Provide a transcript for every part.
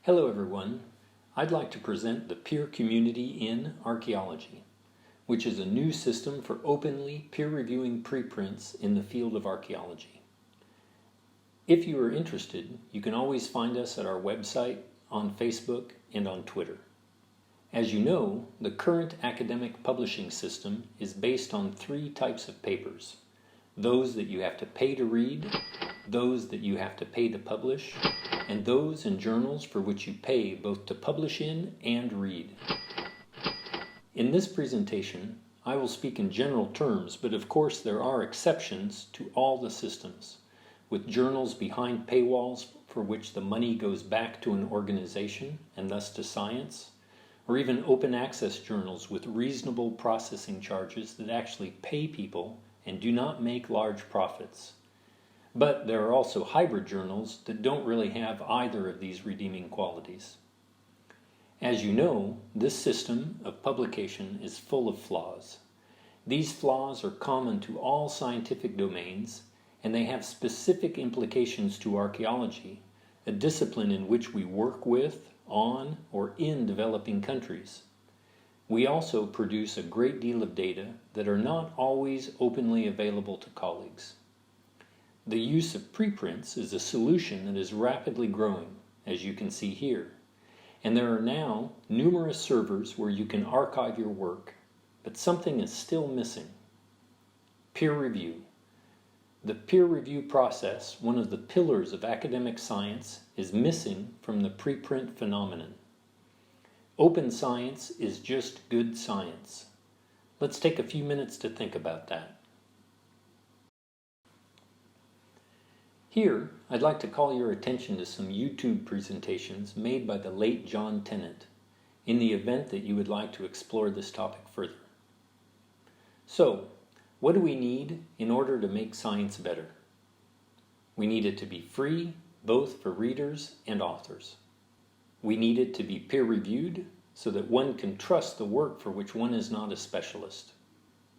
Hello everyone. I'd like to present the Peer Community in Archaeology, which is a new system for openly peer-reviewing preprints in the field of archaeology. If you are interested, you can always find us at our website, on Facebook, and on Twitter. As you know, the current academic publishing system is based on three types of papers: those that you have to pay to read, those that you have to pay to publish, and those in journals for which you pay both to publish in and read. In this presentation, I will speak in general terms, but of course there are exceptions to all the systems, with journals behind paywalls for which the money goes back to an organization and thus to science, or even open access journals with reasonable processing charges that actually pay people and do not make large profits. But there are also hybrid journals that don't really have either of these redeeming qualities. As you know, this system of publication is full of flaws. These flaws are common to all scientific domains, and they have specific implications to archaeology, a discipline in which we work with, on, or in developing countries. We also produce a great deal of data that are not always openly available to colleagues. The use of preprints is a solution that is rapidly growing, as you can see here, and there are now numerous servers where you can archive your work, but something is still missing: peer review. The peer review process, one of the pillars of academic science, is missing from the preprint phenomenon. Open science is just good science. Let's take a few minutes to think about that. Here, I'd like to call your attention to some YouTube presentations made by the late John Tennant, in the event that you would like to explore this topic further. So, what do we need in order to make science better? We need it to be free, both for readers and authors. We need it to be peer-reviewed, so that one can trust the work for which one is not a specialist.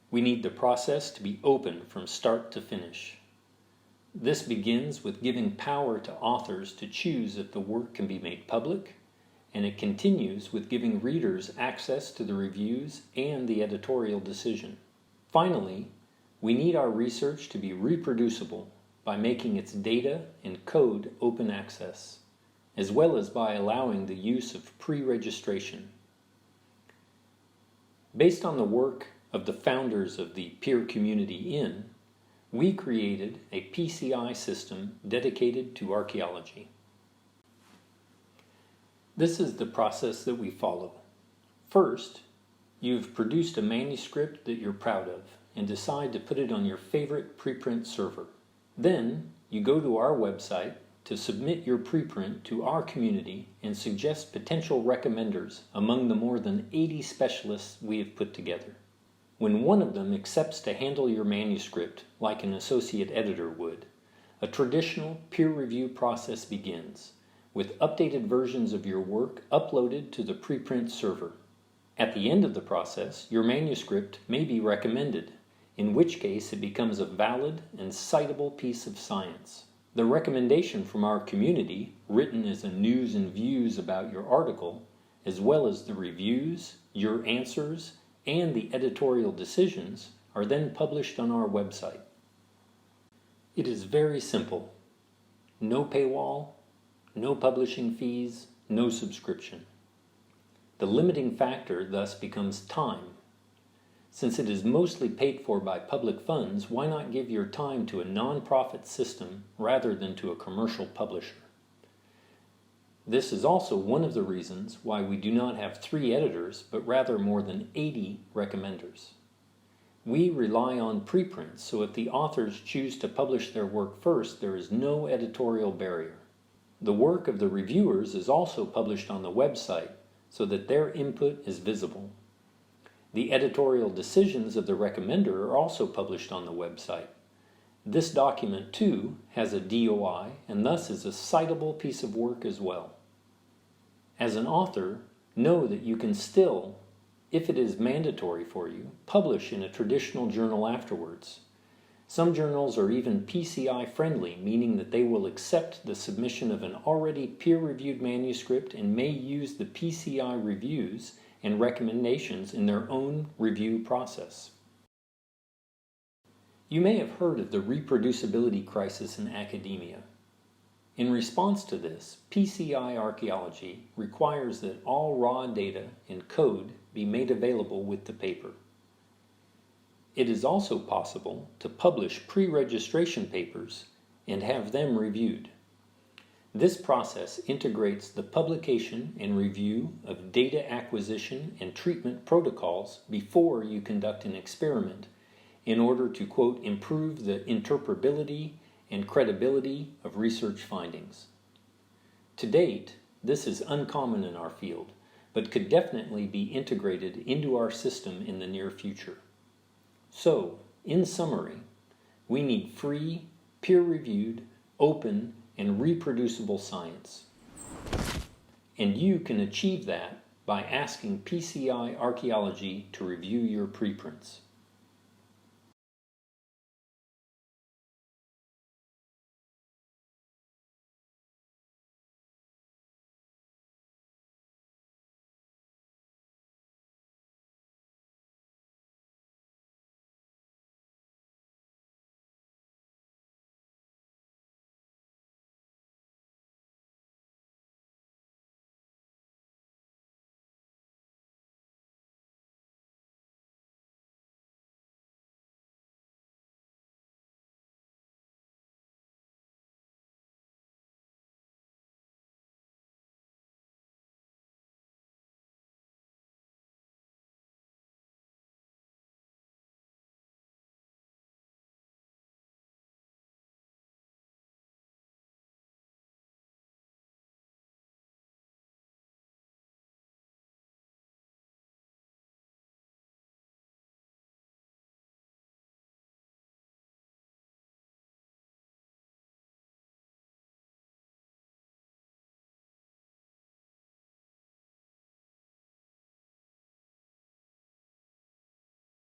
We need the process to be open from start to finish. This begins with giving power to authors to choose if the work can be made public, and it continues with giving readers access to the reviews and the editorial decision. Finally, we need our research to be reproducible by making its data and code open access, as well as by allowing the use of pre-registration. Based on the work of the founders of the Peer Community in, we created a PCI system dedicated to archaeology. This is the process that we follow. First, you've produced a manuscript that you're proud of and decide to put it on your favorite preprint server. Then, you go to our website to submit your preprint to our community and suggest potential recommenders among the more than 80 specialists we have put together. When one of them accepts to handle your manuscript like an associate editor would, a traditional peer review process begins, with updated versions of your work uploaded to the preprint server. At the end of the process, your manuscript may be recommended, in which case it becomes a valid and citable piece of science. The recommendation from our community, written as a news and views about your article, as well as the reviews, your answers, and the editorial decisions, are then published on our website. It is very simple. No paywall, no publishing fees, no subscription. The limiting factor thus becomes time. Since it is mostly paid for by public funds, why not give your time to a non-profit system rather than to a commercial publisher? This is also one of the reasons why we do not have 3 editors, but rather more than 80 recommenders. We rely on preprints, so if the authors choose to publish their work first, there is no editorial barrier. The work of the reviewers is also published on the website, so that their input is visible. The editorial decisions of the recommender are also published on the website. This document, too, has a DOI and thus is a citable piece of work as well. As an author, know that you can still, if it is mandatory for you, publish in a traditional journal afterwards. Some journals are even PCI friendly, meaning that they will accept the submission of an already peer-reviewed manuscript and may use the PCI reviews and recommendations in their own review process. You may have heard of the reproducibility crisis in academia. In response to this, PCI Archaeology requires that all raw data and code be made available with the paper. It is also possible to publish pre-registration papers and have them reviewed. This process integrates the publication and review of data acquisition and treatment protocols before you conduct an experiment in order to, quote, improve the interpretability and credibility of research findings. To date, this is uncommon in our field, but could definitely be integrated into our system in the near future. So, in summary, we need free, peer-reviewed, open, and reproducible science. And you can achieve that by asking PCI Archaeology to review your preprints.